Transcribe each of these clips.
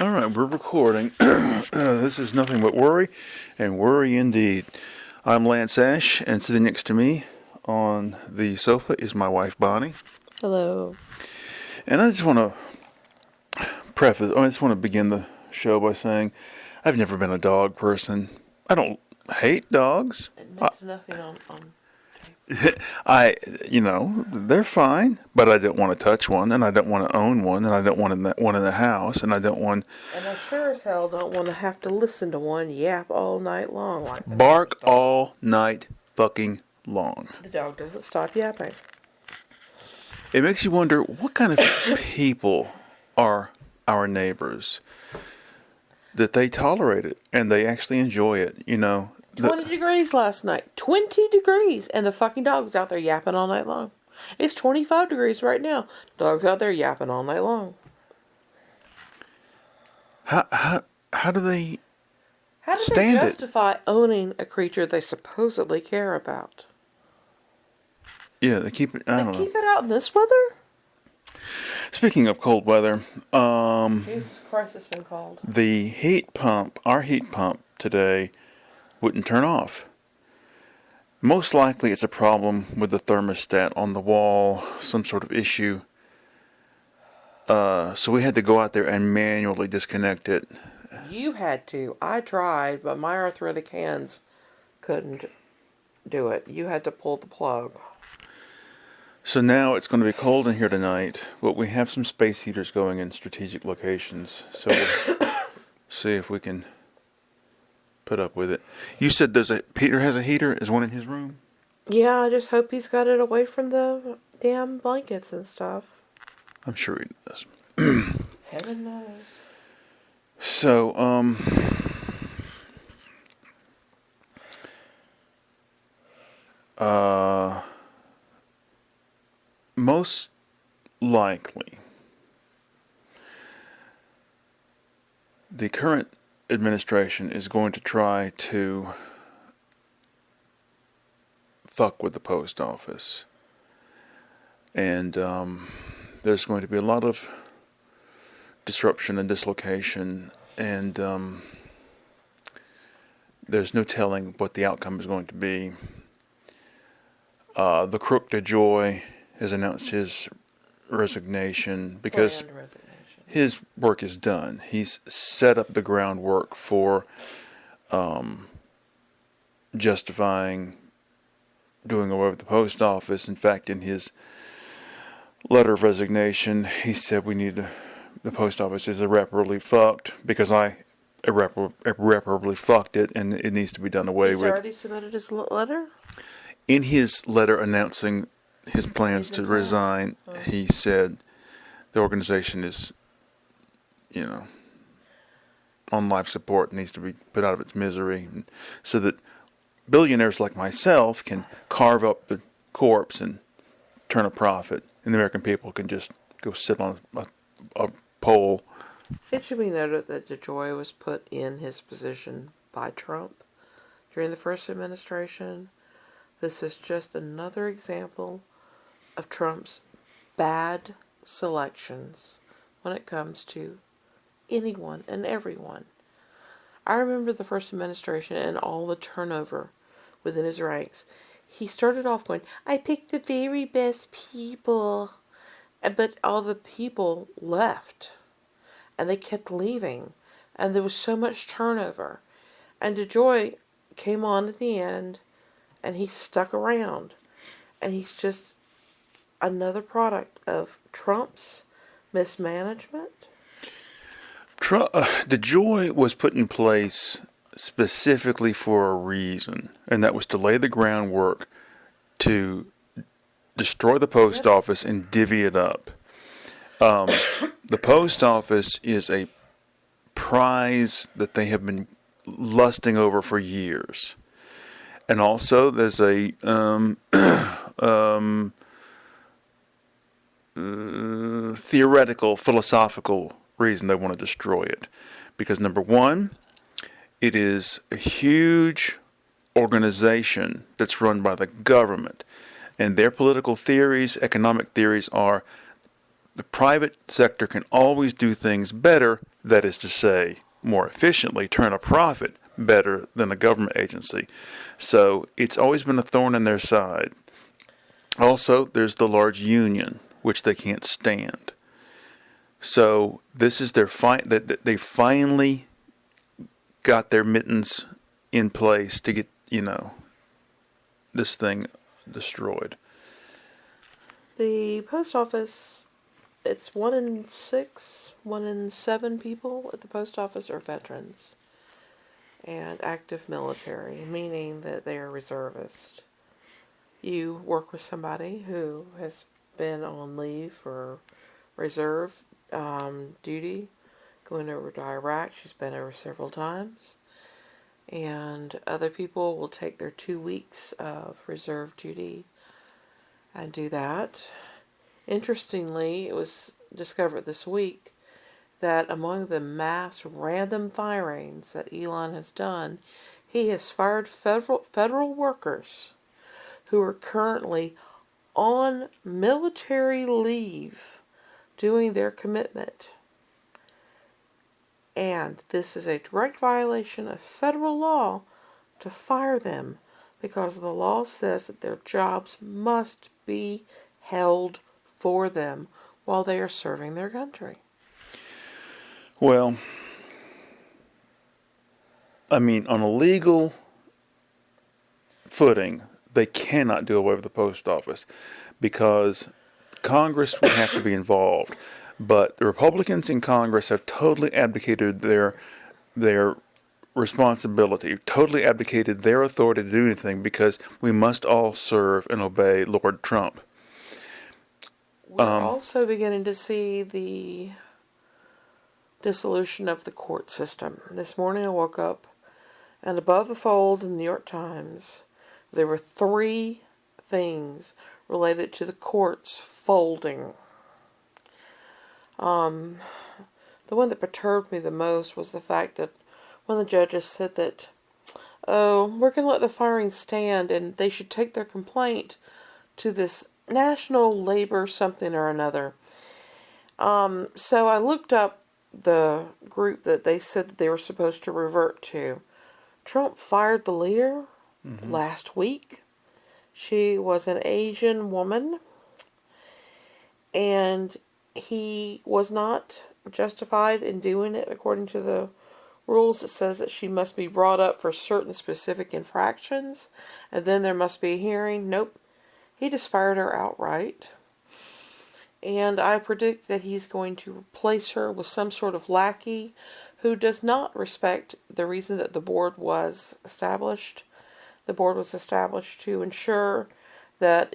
All right, we're recording. This is nothing but worry, and worry indeed. I'm Lance Ash, and sitting next to me on the sofa is my wife Bonnie. Hello. And I just want to begin the show by saying I've never been a dog person. I don't hate dogs. Admit to nothing on They're fine, but I don't want to touch one, and I don't want to own one, and I don't want one in the house, and I don't want... And I sure as hell don't want to have to listen to one yap all night long. Like Bark all night fucking long. The dog doesn't stop yapping. It makes you wonder, what kind of people are our neighbors that they tolerate it and they actually enjoy it, 20 degrees last night. 20 degrees. And the fucking dog's out there yapping all night long. It's 25 degrees right now. Dog's out there yapping all night long. How do they How do stand they justify owning a creature they supposedly care about? Yeah, they keep it, I don't know. Keep it out in this weather? Speaking of cold weather, Jesus Christ, it's been cold. our heat pump today wouldn't turn off. Most likely it's a problem with the thermostat on the wall, some sort of issue. So we had to go out there and manually disconnect it. You had to. I tried, but my arthritic hands couldn't do it. You had to pull the plug. So now it's going to be cold in here tonight, but we have some space heaters going in strategic locations. So we'll see if we can put up with it. You said Peter has a heater? Is one in his room? Yeah, I just hope he's got it away from the damn blankets and stuff. I'm sure he does. Heaven knows. So, most likely, the current administration is going to try to fuck with the post office. And there's going to be a lot of disruption and dislocation, and there's no telling what the outcome is going to be. The Crook DeJoy has announced his resignation because his work is done. He's set up the groundwork for justifying doing away with the post office. In fact, in his letter of resignation, he said the post office is irreparably fucked because I irreparably fucked it, and it needs to be done away with. He's already submitted his letter? In his letter announcing his plans to resign, he said the organization is, on life support, needs to be put out of its misery, so that billionaires like myself can carve up the corpse and turn a profit, and the American people can just go sit on a pole. It should be noted that DeJoy was put in his position by Trump during the first administration. This is just another example of Trump's bad selections when it comes to anyone and everyone. I remember the first administration and all the turnover within his ranks. He started off going, I picked the very best people. But all the people left. And they kept leaving. And there was so much turnover. And DeJoy came on at the end. And he stuck around. And he's just another product of Trump's mismanagement. DeJoy was put in place specifically for a reason, and that was to lay the groundwork to destroy the post office and divvy it up. The post office is a prize that they have been lusting over for years. And also, there's a theoretical, philosophical reason they want to destroy it. Because number one, it is a huge organization that's run by the government. And their political theories, economic theories are the private sector can always do things better that is to say, more efficiently, turn a profit better than a government agency. So it's always been a thorn in their side. Also, there's the large union, which they can't stand. So this is their that they finally got their mittens in place to get, this thing destroyed. The post office, it's 1 in 6, 1 in 7 people at the post office are veterans and active military, meaning that they are reservists. You work with somebody who has been on leave for reserve duty, going over to Iraq. She's been over several times. And other people will take their 2 weeks of reserve duty and do that. Interestingly, it was discovered this week that among the mass random firings that Elon has done, he has fired federal workers who are currently on military leave doing their commitment. And this is a direct violation of federal law to fire them, because the law says that their jobs must be held for them while they are serving their country. Well, I mean, on a legal footing, they cannot do away with the post office because Congress would have to be involved. But the Republicans in Congress have totally abdicated their responsibility, totally abdicated their authority to do anything, because we must all serve and obey Lord Trump. We're also beginning to see the dissolution of the court system. This morning I woke up, and above the fold in the New York Times, there were 3 things related to the courts folding. The one that perturbed me the most was the fact that one of the judges said that, we're going to let the firing stand, and they should take their complaint to this National Labor something or another. So I looked up the group that they said that they were supposed to revert to. Trump fired the leader last week. She was an Asian woman, and he was not justified in doing it according to the rules. It says that she must be brought up for certain specific infractions, and then there must be a hearing. Nope. He just fired her outright. And I predict that he's going to replace her with some sort of lackey who does not respect the reason that the board was established. The board was established to ensure that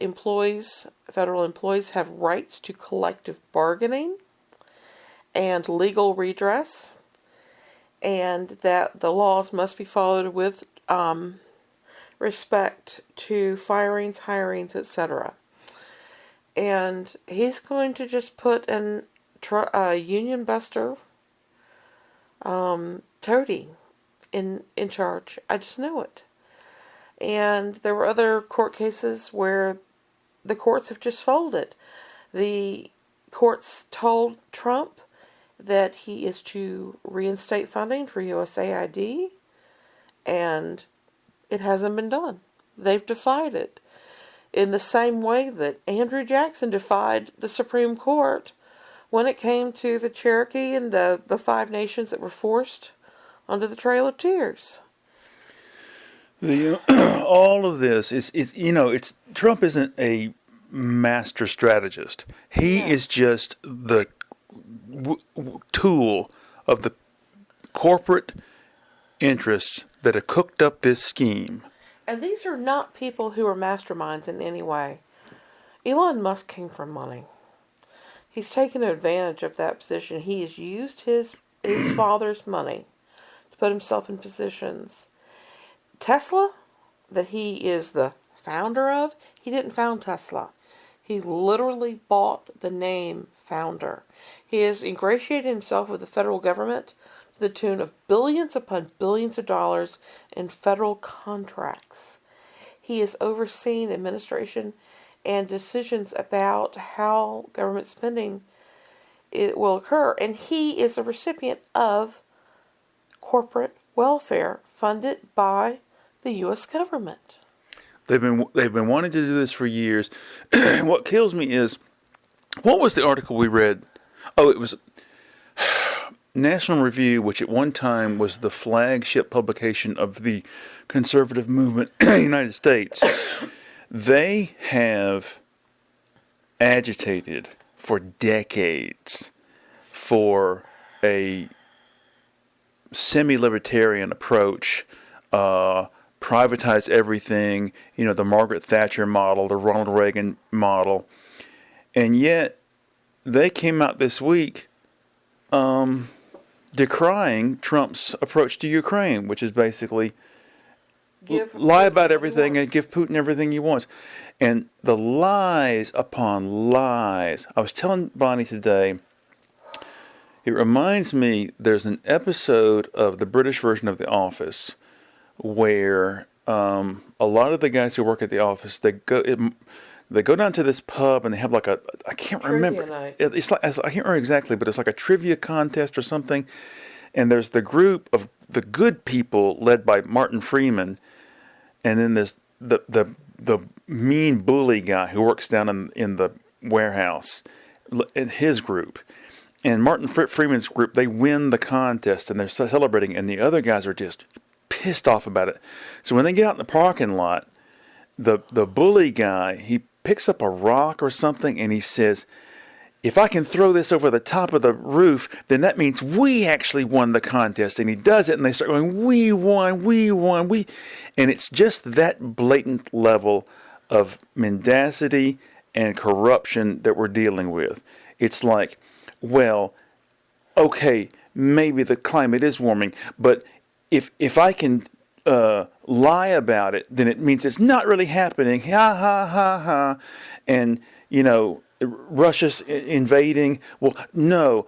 federal employees, have rights to collective bargaining and legal redress, and that the laws must be followed with respect to firings, hirings, etc. And he's going to just put a union buster, toady, in charge. I just know it. And there were other court cases where the courts have just folded. The courts told Trump that he is to reinstate funding for USAID, and it hasn't been done. They've defied it. In the same way that Andrew Jackson defied the Supreme Court when it came to the Cherokee and the 5 nations that were forced onto the Trail of Tears. All of this it's Trump isn't a master strategist. He is just the tool of the corporate interests that have cooked up this scheme. And these are not people who are masterminds in any way. Elon Musk came from money. He's taken advantage of that position. He has used his father's money to put himself in positions. Tesla, that he is the founder of, he didn't found Tesla. He literally bought the name founder. He has ingratiated himself with the federal government to the tune of billions upon billions of dollars in federal contracts. He has overseen administration and decisions about how government spending it will occur. And he is a recipient of corporate welfare funded by the U.S. government. They've been wanting to do this for years. What kills me is, what was the article we read? Oh, it was National Review, which at one time was the flagship publication of the conservative movement in the United States. They have agitated for decades for a semi-libertarian approach, privatize everything, the Margaret Thatcher model, the Ronald Reagan model. And yet, they came out this week decrying Trump's approach to Ukraine, which is basically lie about everything and give Putin everything he wants. And the lies upon lies. I was telling Bonnie today, it reminds me, there's an episode of the British version of The Office where a lot of the guys who work at the office, they go down to this pub and they have like I can't remember. It's like, I can't remember exactly, but it's like a trivia contest or something. And there's the group of the good people led by Martin Freeman, and then there's the mean bully guy who works down in the warehouse, in his group. And Martin Freeman's group, they win the contest and they're celebrating, and the other guys are just pissed off about it. So when they get out in the parking lot, the bully guy, he picks up a rock or something and he says, if I can throw this over the top of the roof, then that means we actually won the contest. And he does it and they start going, we won. And it's just that blatant level of mendacity and corruption that we're dealing with. It's like, well, okay, maybe the climate is warming, but if I can lie about it, then it means it's not really happening. Ha ha ha ha. And Russia's invading. Well, no,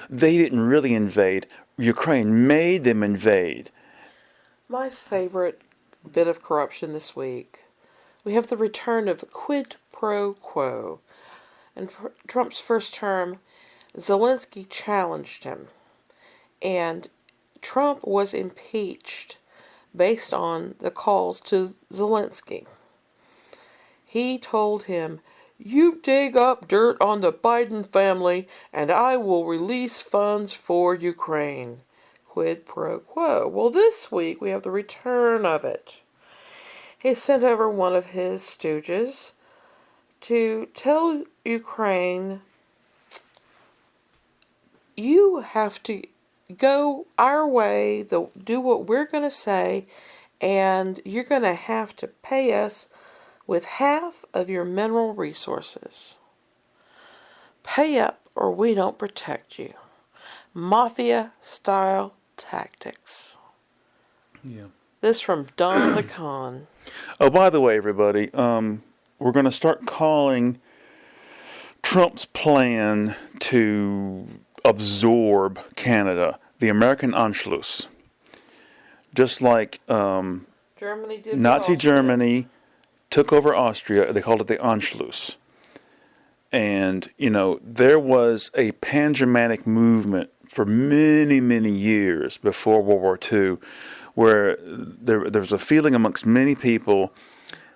they didn't really invade. Ukraine made them invade. My favorite bit of corruption this week, we have the return of quid pro quo. In Trump's first term, Zelensky challenged him, and Trump was impeached based on the calls to Zelensky. He told him, you dig up dirt on the Biden family and I will release funds for Ukraine. Quid pro quo. Well, this week we have the return of it. He sent over one of his stooges to tell Ukraine, you have to go our way, do what we're going to say, and you're going to have to pay us with half of your mineral resources. Pay up or we don't protect you. Mafia-style tactics. Yeah. This from Don the Con. Oh, by the way, everybody, we're going to start calling Trump's plan to absorb Canada the American Anschluss. Just like Germany did Nazi Germany took over Austria, they called it the Anschluss. And, there was a pan-Germanic movement for many, many years before World War II, where there was a feeling amongst many people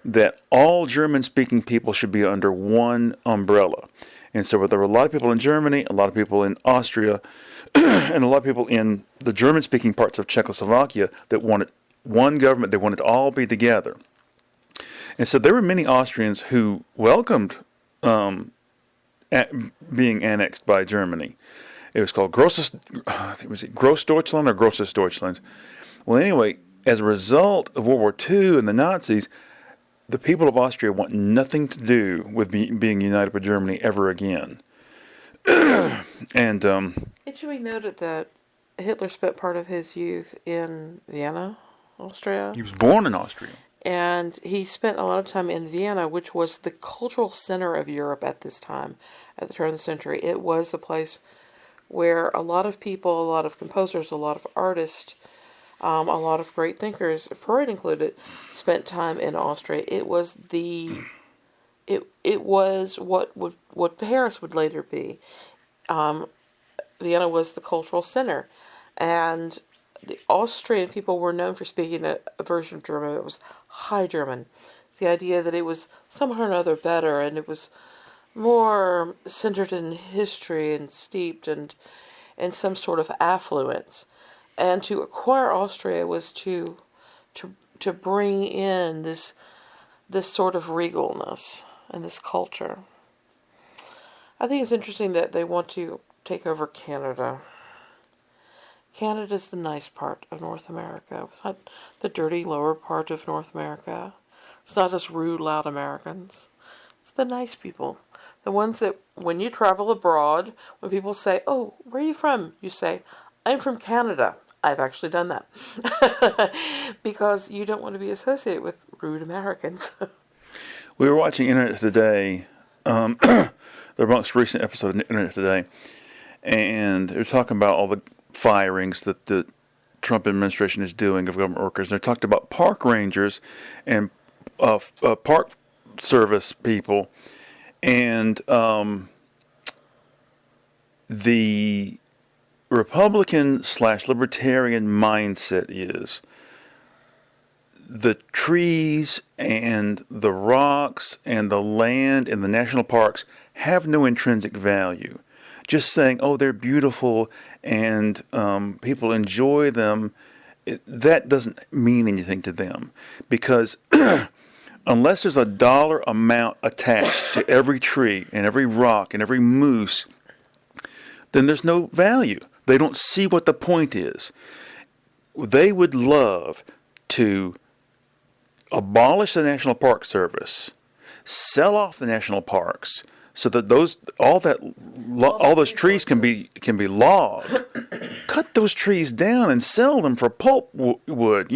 that all German-speaking people should be under one umbrella. And so there were a lot of people in Germany, a lot of people in Austria, and a lot of people in the German-speaking parts of Czechoslovakia that wanted one government. They wanted to all be together. And so there were many Austrians who welcomed being annexed by Germany. It was called Grossdeutschland or Grosses Deutschland. Well, anyway, as a result of World War II and the Nazis, the people of Austria want nothing to do with being united with Germany ever again. And it should be noted that Hitler spent part of his youth in Vienna, Austria. He was born in Austria. And he spent a lot of time in Vienna, which was the cultural center of Europe at this time, at the turn of the century. It was a place where a lot of people, a lot of composers, a lot of artists, a lot of great thinkers, Freud included, spent time in Austria. It was what Paris would later be. Vienna was the cultural center, and the Austrian people were known for speaking a version of German that was High German. It's the idea that it was somehow or another better, and it was more centered in history and steeped in some sort of affluence. And to acquire Austria was to bring in this sort of regalness and this culture. I think it's interesting that they want to take over Canada. Canada's the nice part of North America. It's not the dirty lower part of North America. It's not us rude, loud Americans. It's the nice people. The ones that, when you travel abroad, when people say, "Oh, where are you from?" you say, "I'm from Canada." I've actually done that. Because you don't want to be associated with rude Americans. We were watching Internet Today, the most recent episode of Internet Today, and they're talking about all the firings that the Trump administration is doing of government workers. And they talked about park rangers and park service people, and the Republican/libertarian mindset is the trees and the rocks and the land and the national parks have no intrinsic value. Just saying, oh, they're beautiful and people enjoy them, that doesn't mean anything to them. Because unless there's a dollar amount attached to every tree and every rock and every moose, then there's no value. They don't see what the point is. They would love to abolish the National Park Service, sell off the national parks, so that all those trees can be logged. Cut those trees down and sell them for pulp wood.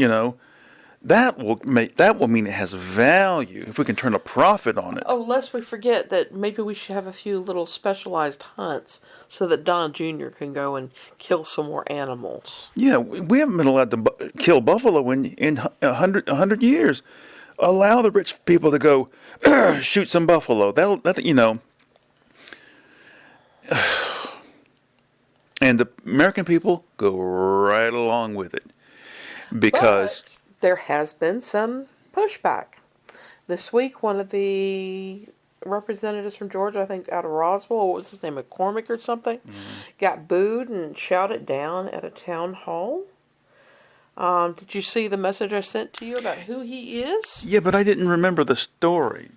That will mean it has value if we can turn a profit on it. Oh, lest we forget that maybe we should have a few little specialized hunts so that Don Jr. can go and kill some more animals. Yeah, we haven't been allowed to kill buffalo in 100 years. Allow the rich people to go shoot some buffalo. And the American people go right along with it because But there has been some pushback. This week, one of the representatives from Georgia, I think out of Roswell, what was his name, McCormick or something, got booed and shouted down at a town hall. Did you see the message I sent to you about who he is? Yeah, but I didn't remember the story.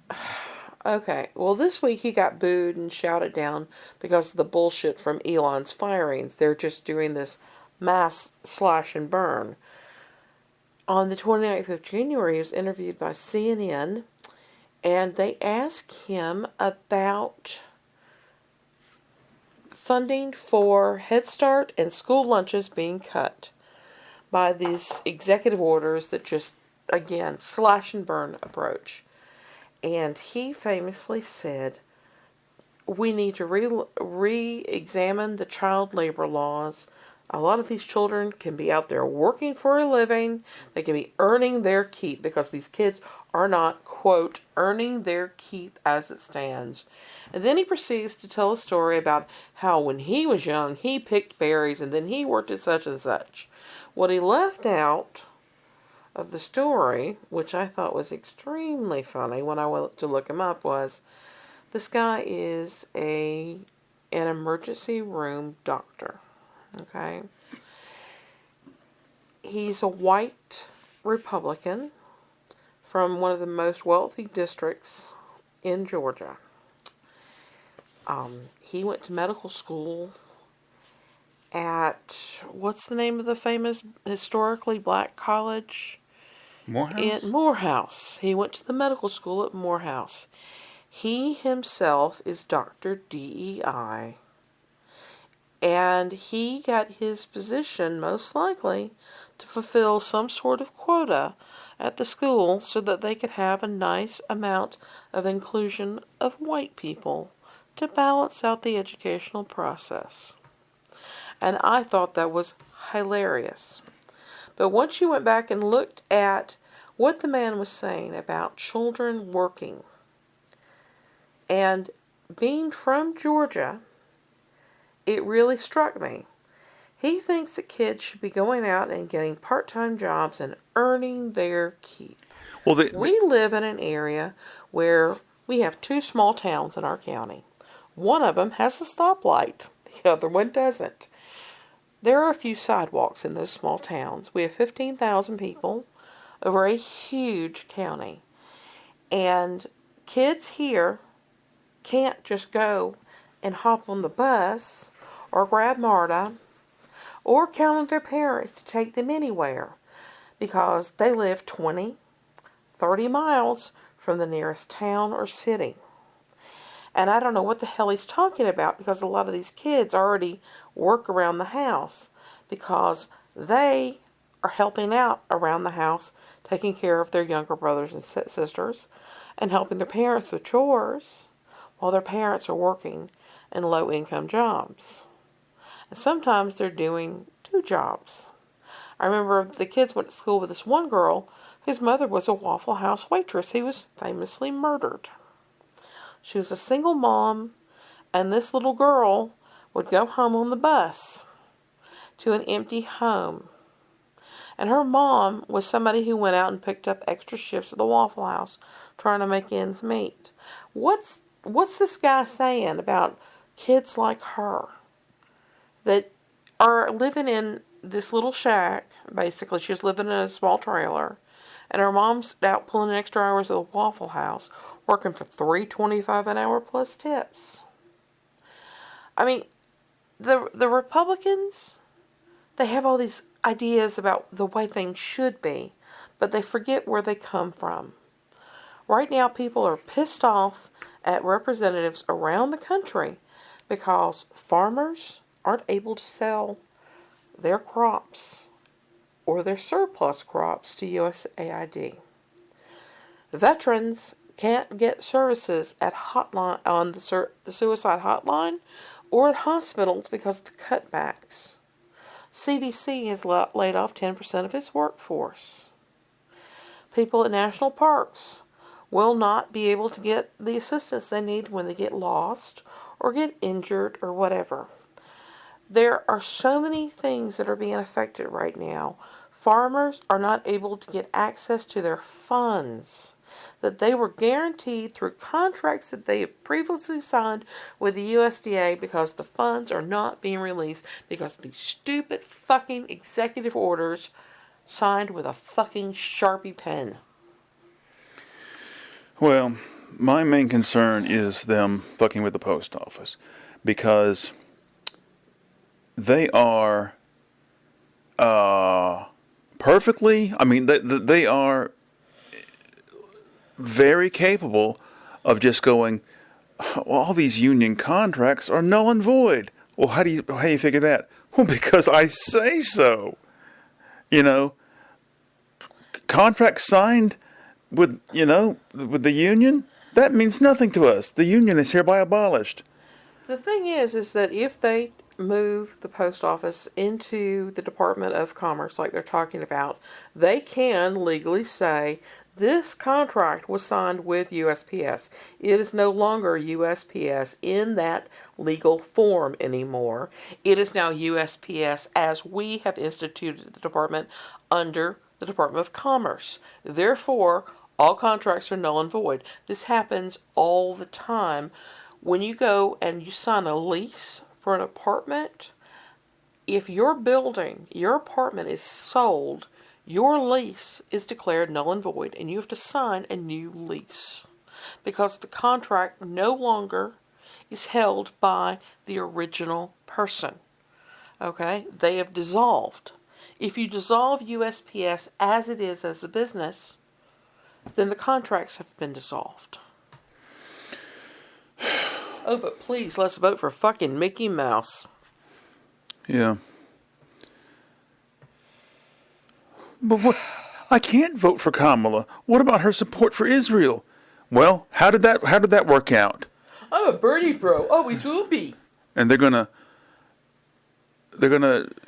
Okay, well, this week he got booed and shouted down because of the bullshit from Elon's firings. They're just doing this mass slash and burn. On the 29th of January, he was interviewed by CNN, and they asked him about funding for Head Start and school lunches being cut by these executive orders that just, again, slash and burn approach. And he famously said, we need to re-examine the child labor laws. A lot of these children can be out there working for a living. They can be earning their keep because these kids are not, quote, earning their keep as it stands. And then he proceeds to tell a story about how when he was young, he picked berries and then he worked at such and such. What he left out of the story, which I thought was extremely funny when I went to look him up, was this guy is an emergency room doctor. Okay. He's a white Republican from one of the most wealthy districts in Georgia. He went to medical school at, what's the name of the famous historically black college? Morehouse? Morehouse. He went to the medical school at Morehouse. He himself is Dr. DEI. And he got his position, most likely, to fulfill some sort of quota at the school so that they could have a nice amount of inclusion of white people to balance out the educational process. And I thought that was hilarious. But once you went back and looked at what the man was saying about children working and being from Georgia it really struck me. He thinks that kids should be going out and getting part-time jobs and earning their keep. Well, We live in an area where we have two small towns in our county. One of them has a stoplight. The other one doesn't. There are a few sidewalks in those small towns. We have 15,000 people over a huge county. And kids here can't just go and hop on the bus or grab MARTA or count on their parents to take them anywhere because they live 20, 30 miles from the nearest town or city. And I don't know what the hell he's talking about because a lot of these kids already work around the house because they are helping out around the house, taking care of their younger brothers and sisters and helping their parents with chores while their parents are working in low-income jobs. And sometimes they're doing 2 jobs. I remember the kids went to school with this one girl whose mother was a Waffle House waitress who was famously murdered. She was a single mom, and this little girl would go home on the bus to an empty home. And her mom was somebody who went out and picked up extra shifts at the Waffle House trying to make ends meet. What's this guy saying about kids like her that are living in this little shack? Basically, she's living in a small trailer, and her mom's out pulling extra hours at the Waffle House, working for $3.25 an hour plus tips. I mean, the Republicans, they have all these ideas about the way things should be, but they forget where they come from. Right now, people are pissed off at representatives around the country because farmers aren't able to sell their crops or their surplus crops to USAID. Veterans can't get services at hotline on the suicide hotline or at hospitals because of the cutbacks. CDC has laid off 10% of its workforce. People at national parks will not be able to get the assistance they need when they get lost or get injured or whatever. There are so many things that are being affected right now. Farmers are not able to get access to their funds that they were guaranteed through contracts that they have previously signed with the USDA because the funds are not being released because of these stupid fucking executive orders signed with a fucking Sharpie pen. Well, my main concern is them fucking with the post office because they are perfectly, I mean, they are very capable of just going, well, all these union contracts are null and void. Well, how do you figure that? Well, because I say so. You know, contracts signed with the union, that means nothing to us. The union is hereby abolished. The thing is that if they move the post office into the Department of Commerce like they're talking about, they can legally say this contract was signed with USPS. It is no longer USPS in that legal form anymore. It is now USPS as we have instituted the department under the Department of Commerce. Therefore, all contracts are null and void. This happens all the time. When you go and you sign a lease for an apartment, if your building, your apartment is sold, your lease is declared null and void, and you have to sign a new lease because the contract no longer is held by the original person. Okay? They have dissolved. If you dissolve USPS as it is as a business, then the contracts have been dissolved. Oh, but please, let's vote for fucking Mickey Mouse. Yeah. But what? I can't vote for Kamala. What about her support for Israel? Well, how did that work out? I'm a Bernie bro. Always will be. And they're gonna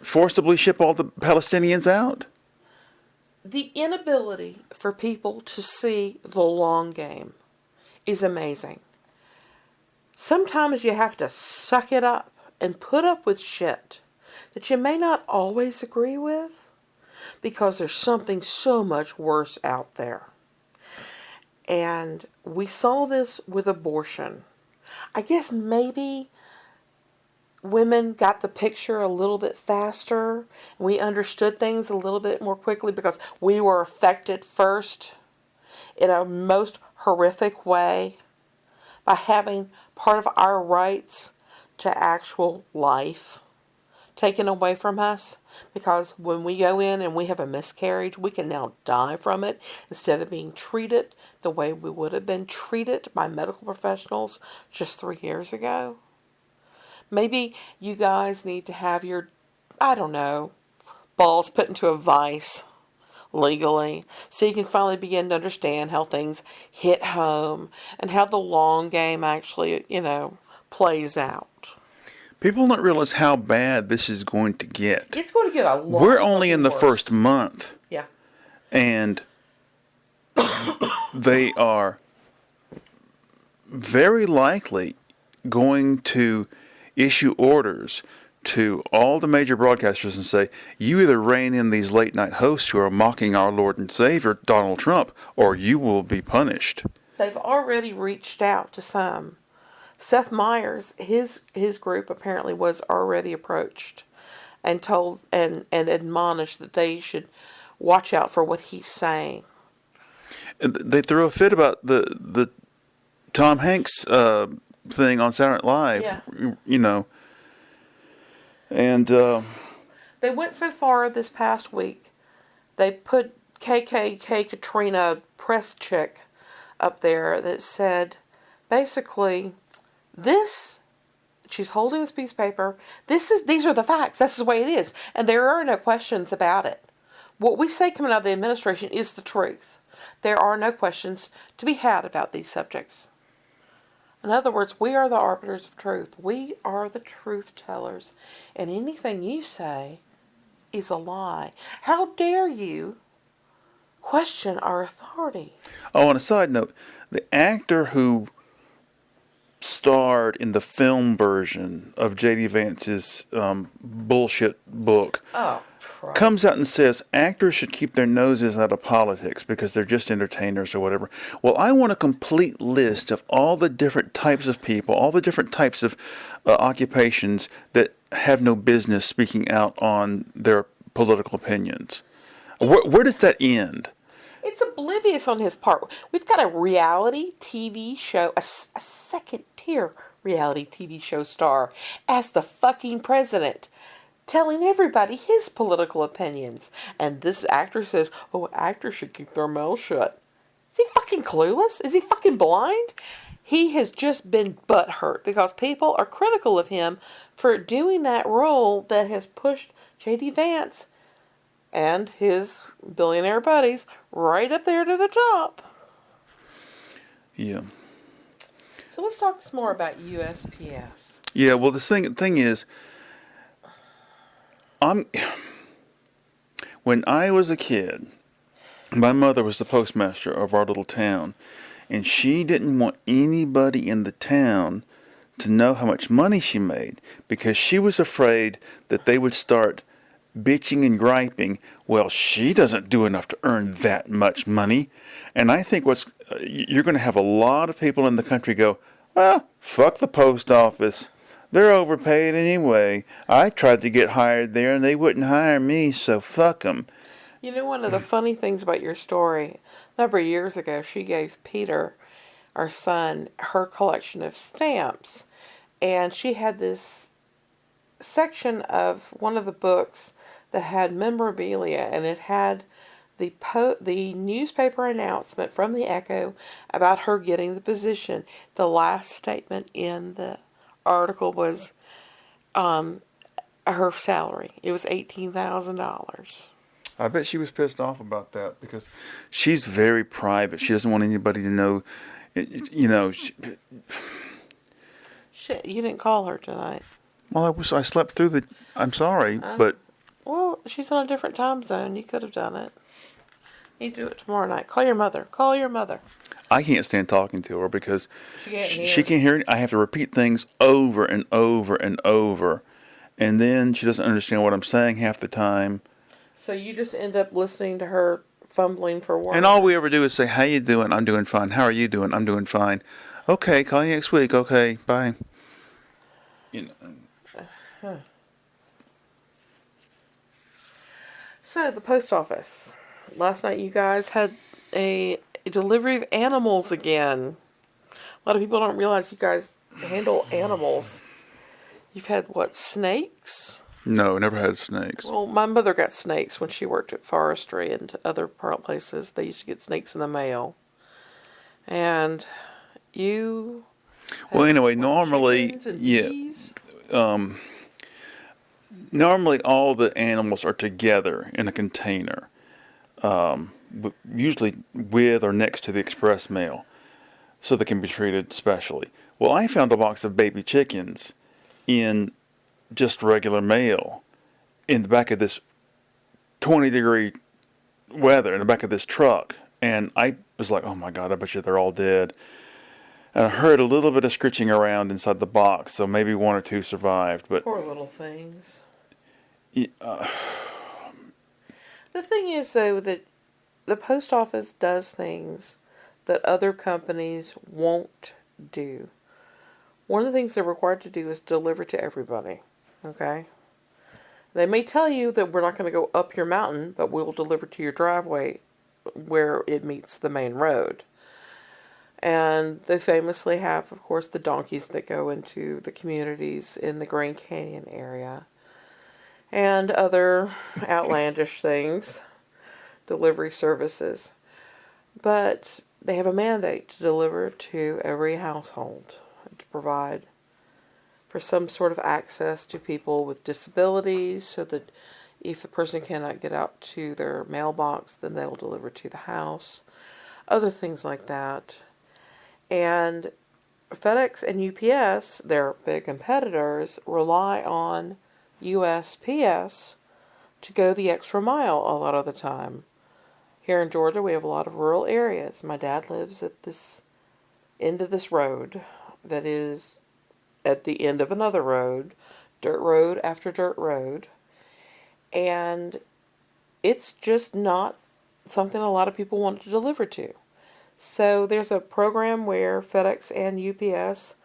forcibly ship all the Palestinians out? The inability for people to see the long game is amazing. Sometimes you have to suck it up and put up with shit that you may not always agree with because there's something so much worse out there. And we saw this with abortion. I guess maybe women got the picture a little bit faster. We understood things a little bit more quickly because we were affected first in a most horrific way by having part of our rights to actual life taken away from us. Because when we go in and we have a miscarriage, we can now die from it instead of being treated the way we would have been treated by medical professionals just 3 years ago. Maybe you guys need to have your, I don't know, balls put into a vice legally so you can finally begin to understand how things hit home and how the long game actually, plays out. People don't realize how bad this is going to get. It's going to get a lot. We're only in the worse. first month. Yeah. And they are very likely going to issue orders to all the major broadcasters and say, you either rein in these late night hosts who are mocking our Lord and Savior, Donald Trump, or you will be punished. They've already reached out to some. Seth Meyers, his group apparently was already approached and told and admonished that they should watch out for what he's saying. And they threw a fit about the Tom Hanks thing on Saturday Night Live, Yeah. And they went so far this past week, they put KKK Katrina press chick up there that said, basically, she's holding this piece of paper, these are the facts, this is the way it is, and there are no questions about it. What we say coming out of the administration is the truth. There are no questions to be had about these subjects. In other words, we are the arbiters of truth. We are the truth tellers. And anything you say is a lie. How dare you question our authority? Oh, on a side note, the actor who starred in the film version of J.D. Vance's bullshit book comes out and says actors should keep their noses out of politics because they're just entertainers or whatever. Well, I want a complete list of all the different types of people, all the different types of occupations that have no business speaking out on their political opinions. Where does that end? It's oblivious on his part. We've got a reality TV show, a second-tier reality TV show star as the fucking president, telling everybody his political opinions. And this actor says, actors should keep their mouths shut. Is he fucking clueless? Is he fucking blind? He has just been butthurt because people are critical of him for doing that role that has pushed J.D. Vance and his billionaire buddies right up there to the top. Yeah. So let's talk some more about USPS. Yeah, well, the thing is, when I was a kid, my mother was the postmaster of our little town, and she didn't want anybody in the town to know how much money she made because she was afraid that they would start bitching and griping, well, she doesn't do enough to earn that much money. And I think you're going to have a lot of people in the country go, well, fuck the post office. They're overpaid anyway. I tried to get hired there and they wouldn't hire me, so fuck them. You know, one of the funny things about your story, a number of years ago, she gave Peter, our son, her collection of stamps. And she had this section of one of the books that had memorabilia, and it had the newspaper announcement from the Echo about her getting the position. The last statement in the article was her salary. It was $18,000. I bet she was pissed off about that because she's very private. She doesn't want anybody to know, Shit, you didn't call her tonight. Well, I slept through I'm sorry, but... Well, she's on a different time zone. You could have done it. You do it tomorrow night. Call your mother. Call your mother. I can't stand talking to her because She can't hear. she can't hear. I have to repeat things over and over and over, and then she doesn't understand what I'm saying half the time. So you just end up listening to her fumbling for words. And all we ever do is say, "How you doing? I'm doing fine. How are you doing? I'm doing fine. Okay, call you next week. Okay, bye." You know. So the post office. Last night you guys had a delivery of animals again. A lot of people don't realize you guys handle animals. You've had what, snakes? No, never had snakes. Well, my mother got snakes when she worked at forestry and other places. They used to get snakes in the mail. And you. Well, anyway, what, normally, chickens and yeah. bees? Normally, all the animals are together in a container, usually with or next to the express mail, so they can be treated specially. Well, I found a box of baby chickens in just regular mail in the back of this 20-degree weather in the back of this truck, and I was like, "Oh my God, I bet you they're all dead." And I heard a little bit of scritching around inside the box, so maybe one or two survived, but. Poor little things. Yeah, The thing is, though, that the post office does things that other companies won't do. One of the things they're required to do is deliver to everybody. Okay? They may tell you that we're not going to go up your mountain, but we'll deliver to your driveway where it meets the main road. And they famously have, of course, the donkeys that go into the communities in the Grand Canyon area. And other outlandish things, delivery services. But they have a mandate to deliver to every household, to provide for some sort of access to people with disabilities, so that if a person cannot get out to their mailbox, then they will deliver to the house. Other things like that. And FedEx and UPS, their big competitors, rely on USPS to go the extra mile a lot of the time. Here in Georgia, we have a lot of rural areas. My dad lives at this end of this road that is at the end of another road, dirt road after dirt road. And it's just not something a lot of people want to deliver to. So there's a program where FedEx and UPS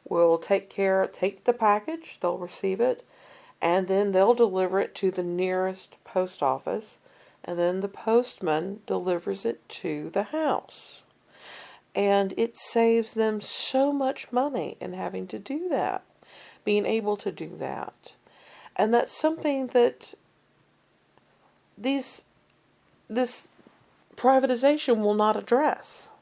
will take the package, they'll receive it, and then they'll deliver it to the nearest post office, and then the postman delivers it to the house. And it saves them so much money in having to do that, being able to do that. And that's something that this privatization will not address.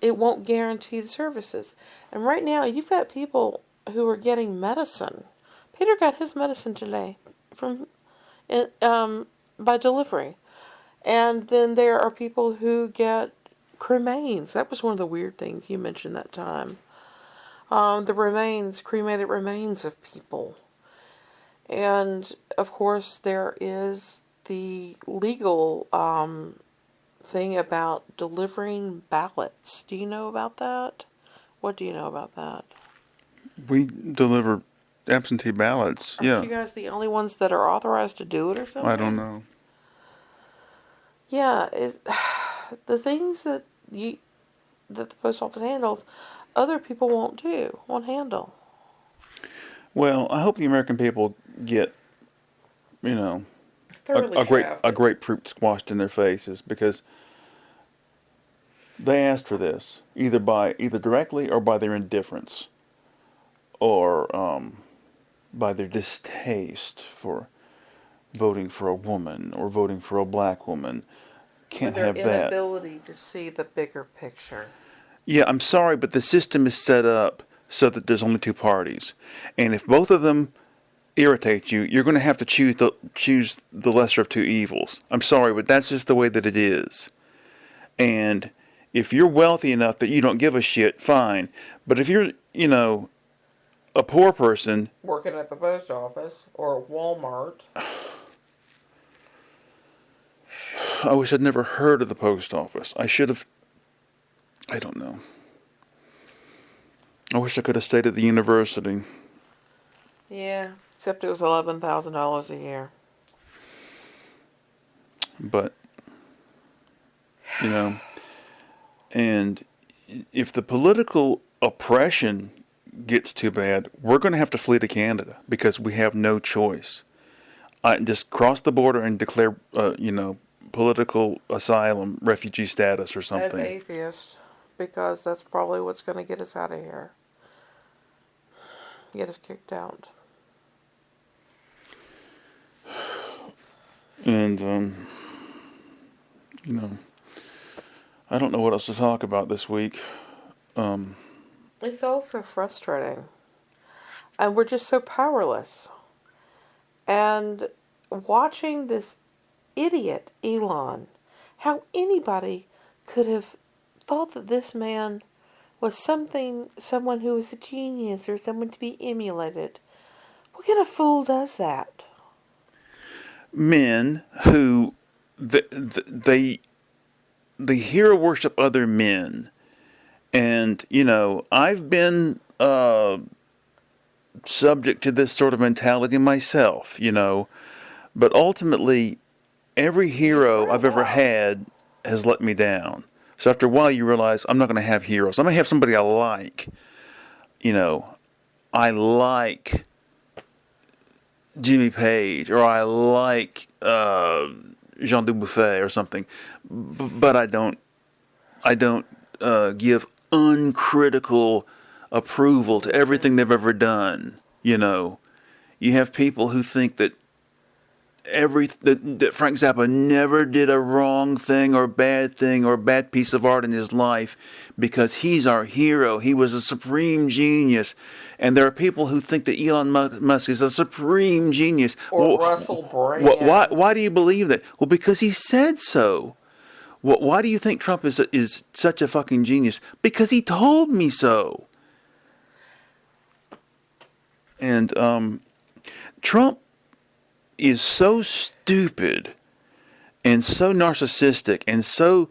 It won't guarantee the services. And right now, you've got people who are getting medicine. Peter got his medicine today by delivery. And then there are people who get cremains. That was one of the weird things you mentioned that time. Cremated remains of people. And, of course, there is the legal thing about delivering ballots. Do you know about that? What do you know about that? we deliver absentee ballots. Aren't you guys the only ones that are authorized to do it or something? I don't know. Yeah, the things that the post office handles, other people won't handle. Well, I hope the American people get, Thoroughly a grapefruit squashed in their faces, because they asked for this either directly or by their indifference, or by their distaste for voting for a woman or voting for a black woman. Can't have that. Their inability to see the bigger picture. Yeah, I'm sorry, but the system is set up so that there's only two parties, and if both of them irritate you, you're going to have to choose the lesser of two evils. I'm sorry, but that's just the way that it is. And if you're wealthy enough that you don't give a shit, fine. But if you're, a poor person working at the post office or Walmart. I wish I'd never heard of the post office. I should have I don't know. I wish I could have stayed at the university. Yeah, except it was $11,000 a year. But, you know, and if the political oppression gets too bad, we're going to have to flee to Canada because we have no choice. Just cross the border and declare, political asylum, refugee status or As something. atheists, because that's probably what's going to get us out of here. Get us kicked out. And, I don't know what else to talk about this week. It's also frustrating. And we're just so powerless. And watching this idiot, Elon, how anybody could have thought that this man was someone who was a genius or someone to be emulated. What kind of fool does that? Men who they hero worship other men, and I've been subject to this sort of mentality myself, but ultimately every hero I've ever had has let me down. So after a while you realize I'm not going to have heroes. I'm going to have somebody I like. I like Jimmy Page, or I like Jean Dubuffet or something, but I don't give uncritical approval to everything they've ever done. You have people who think that that Frank Zappa never did a wrong thing or bad piece of art in his life because he's our hero. He was a supreme genius. And there are people who think that Elon Musk is a supreme genius. Or Russell Brand. Why do you believe that? Well, because he said so. Why do you think Trump is such a fucking genius? Because he told me so. And Trump is so stupid and so narcissistic and so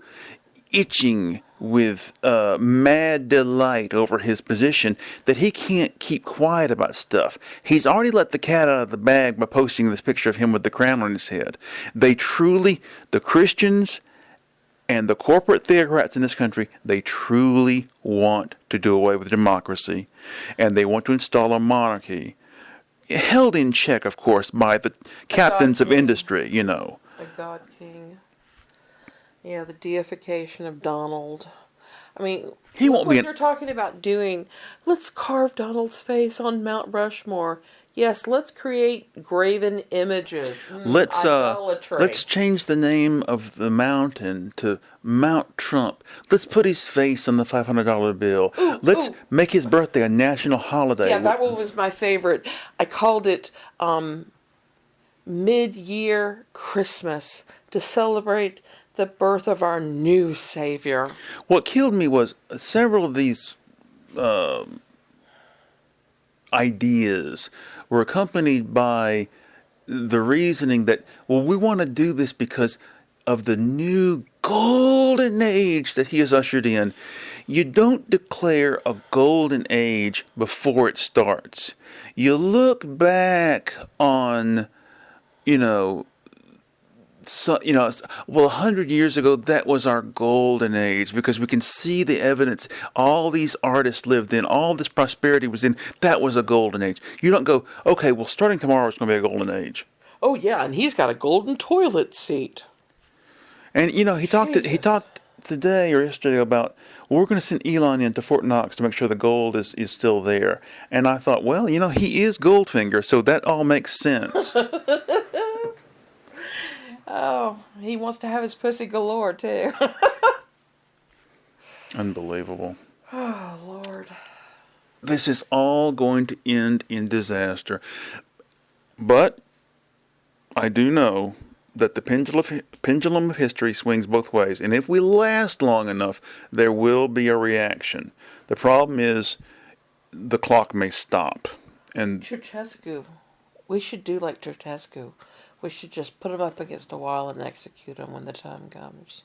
itching with mad delight over his position that he can't keep quiet about stuff. He's already let the cat out of the bag by posting this picture of him with the crown on his head. The Christians and the corporate theocrats in this country, they truly want to do away with democracy, and they want to install a monarchy, held in check, of course, by the captains of industry, The God King. Yeah, the deification of Donald. I mean, he won't be. You're talking about doing. Let's carve Donald's face on Mount Rushmore. Yes, let's create graven images. Let's change the name of the mountain to Mount Trump. Let's put his face on the $500 bill. Let's make his birthday a national holiday. Yeah, that one was my favorite. I called it Mid-Year Christmas to celebrate the birth of our new savior. What killed me was several of these ideas were accompanied by the reasoning that, well, we want to do this because of the new golden age that he has ushered in. You don't declare a golden age before it starts. You look back on, 100 years ago, that was our golden age because we can see the evidence. All these artists lived in, all this prosperity was in. That was a golden age. You don't go, okay, well, starting tomorrow it's going to be a golden age. Oh yeah, and he's got a golden toilet seat. And he talked today or yesterday about, well, we're going to send Elon into Fort Knox to make sure the gold is still there. And I thought, well, he is Goldfinger, so that all makes sense. Oh, he wants to have his pussy galore, too. Unbelievable. Oh, Lord. This is all going to end in disaster. But I do know that the pendulum of history swings both ways. And if we last long enough, there will be a reaction. The problem is the clock may stop. And Ceausescu. We should do like Ceausescu. We should just put him up against a wall and execute him when the time comes.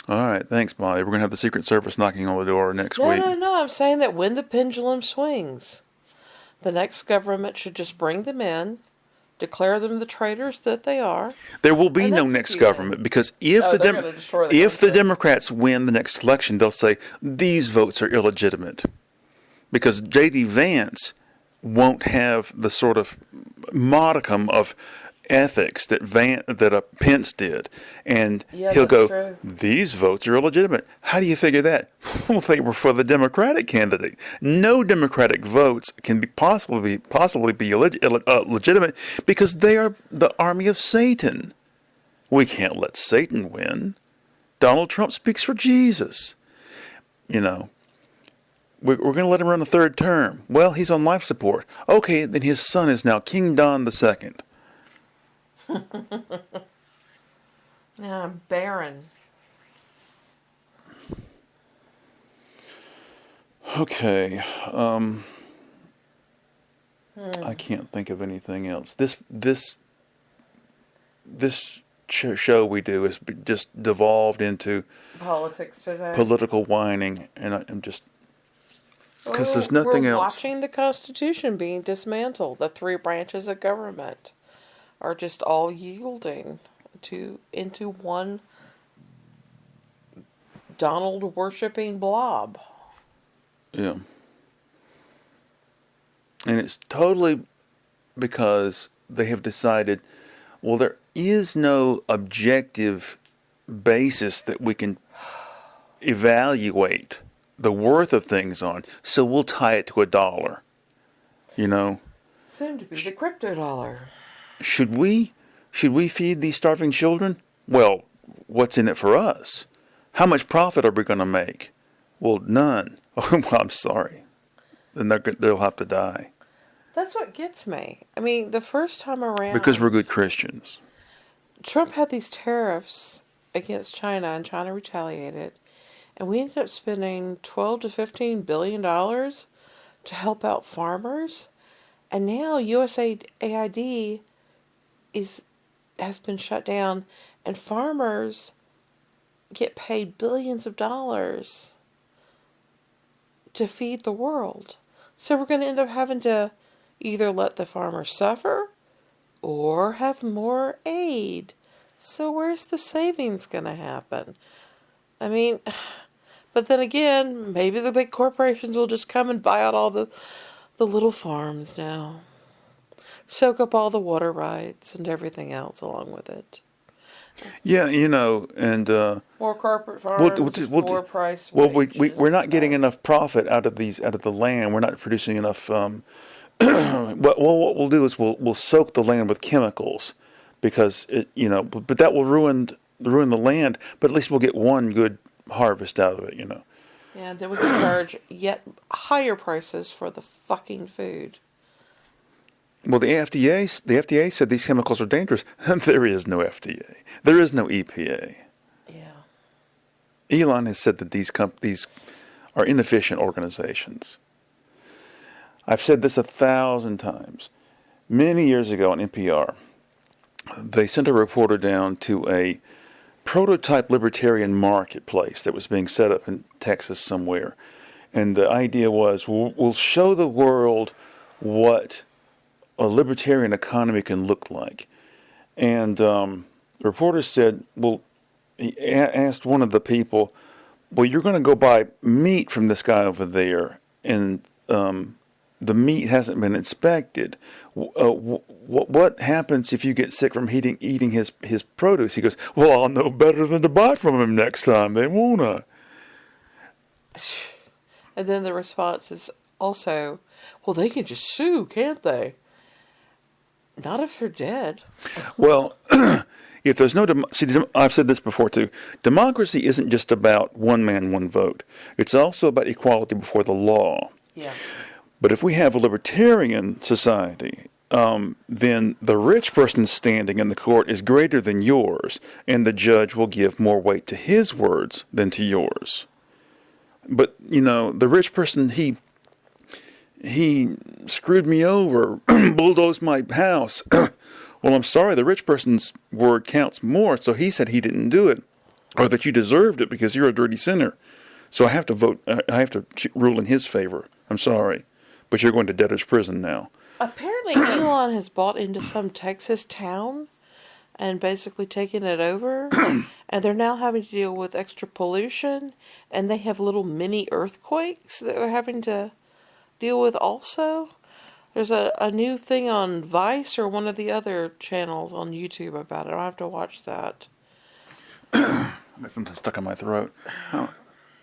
All right, thanks, Molly. We're going to have the Secret Service knocking on the door next No, week. no. I'm saying that when the pendulum swings, the next government should just bring them in, declare them the traitors that they are. There will be And no execute next them. government because if Oh, they're gonna destroy the if the country. Democrats win the next election, they'll say these votes are illegitimate because J.D. Vance won't have the sort of modicum of ethics that Pence did, and Yeah, he'll that's go, true. these votes are illegitimate. How do you figure that? Well, they were for the Democratic candidate. No Democratic votes can be possibly be legitimate because they are the army of Satan. We can't let Satan win. Donald Trump speaks for Jesus. You know, we're going to let him run a third term. Well, he's on life support. Okay, then his son is now King Don II. Yeah, I'm barren. Okay. I can't think of anything else. This show we do has just devolved into Politics today. political whining, and I'm just because there's Well, nothing we're else. watching the Constitution being dismantled. The three branches of government are just all yielding into one Donald worshipping blob. Yeah. And it's totally because they have decided, well, there is no objective basis that we can evaluate the worth of things on, so we'll tie it to $1. You know, Soon to be the crypto dollar. should we feed these starving children? Well, what's in it for us? How much profit are we going to make? Well, none. Oh, well, I'm sorry. Then they'll have to die That's what gets me. I mean, the first time around, because we're good Christians. Trump had these tariffs against China, and China retaliated, and we ended up spending $12 to $15 billion to help out farmers, and now USAID has been shut down, and farmers get paid billions of dollars to feed the world. So we're going to end up having to either let the farmers suffer or have more aid. So where's the savings going to happen? I mean, but then again, maybe the big corporations will just come and buy out all the little farms now. Soak up all the water rights and everything else along with it. Yeah, you know, and More corporate farms, more price well, wages. we're not getting enough profit out of the land. We're not producing enough. What we'll do is we'll soak the land with chemicals, because but that will ruin the land. But at least we'll get one good harvest out of it. You know. Yeah, then we can charge yet higher prices for the fucking food. Well, the FDA said these chemicals are dangerous. There is no FDA. There is no EPA. Yeah. Elon has said that these are inefficient organizations. I've said this 1,000 times. Many years ago on NPR, they sent a reporter down to a prototype libertarian marketplace that was being set up in Texas somewhere. And the idea was, we'll show the world what a libertarian economy can look like. And the reporter said, well, he asked one of the people, well, you're going to go buy meat from this guy over there, and the meat hasn't been inspected. What happens if you get sick from eating his produce? He goes, well, I'll know better than to buy from him next time, then, won't I? And then the response is also, well, they can just sue, can't they? Not if they're dead. Well, if there's no I've said this before too. Democracy isn't just about one man, one vote. It's also about equality before the law. Yeah. But if we have a libertarian society, then the rich person's standing in the court is greater than yours, and the judge will give more weight to his words than to yours. But the rich person, he screwed me over, bulldozed my house. Well, I'm sorry, the rich person's word counts more, so he said he didn't do it. or that you deserved it because you're a dirty sinner. So I have to vote. I have to rule in his favor. I'm sorry, but you're going to debtor's prison now. Apparently, Elon has bought into some Texas town and basically taken it over. And they're now having to deal with extra pollution. And they have little mini earthquakes that they're having to deal with also. There's a new thing on Vice or one of the other channels on YouTube about it. I'll have to watch that. I got something stuck in my throat. Oh.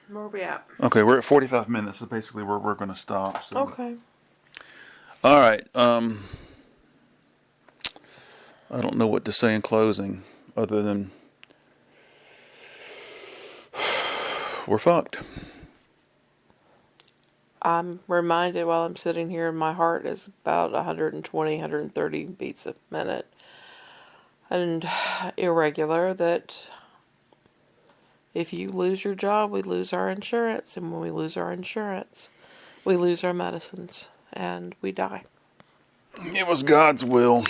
Where are we at? Okay, we're at 45 minutes. That's basically where we're going to stop. So. Okay. All right. I don't know what to say in closing other than we're fucked. I'm reminded while I'm sitting here, and my heart is about 120, 130 beats a minute. And irregular, that if you lose your job, we lose our insurance. And when we lose our insurance, we lose our medicines and we die. It was God's will.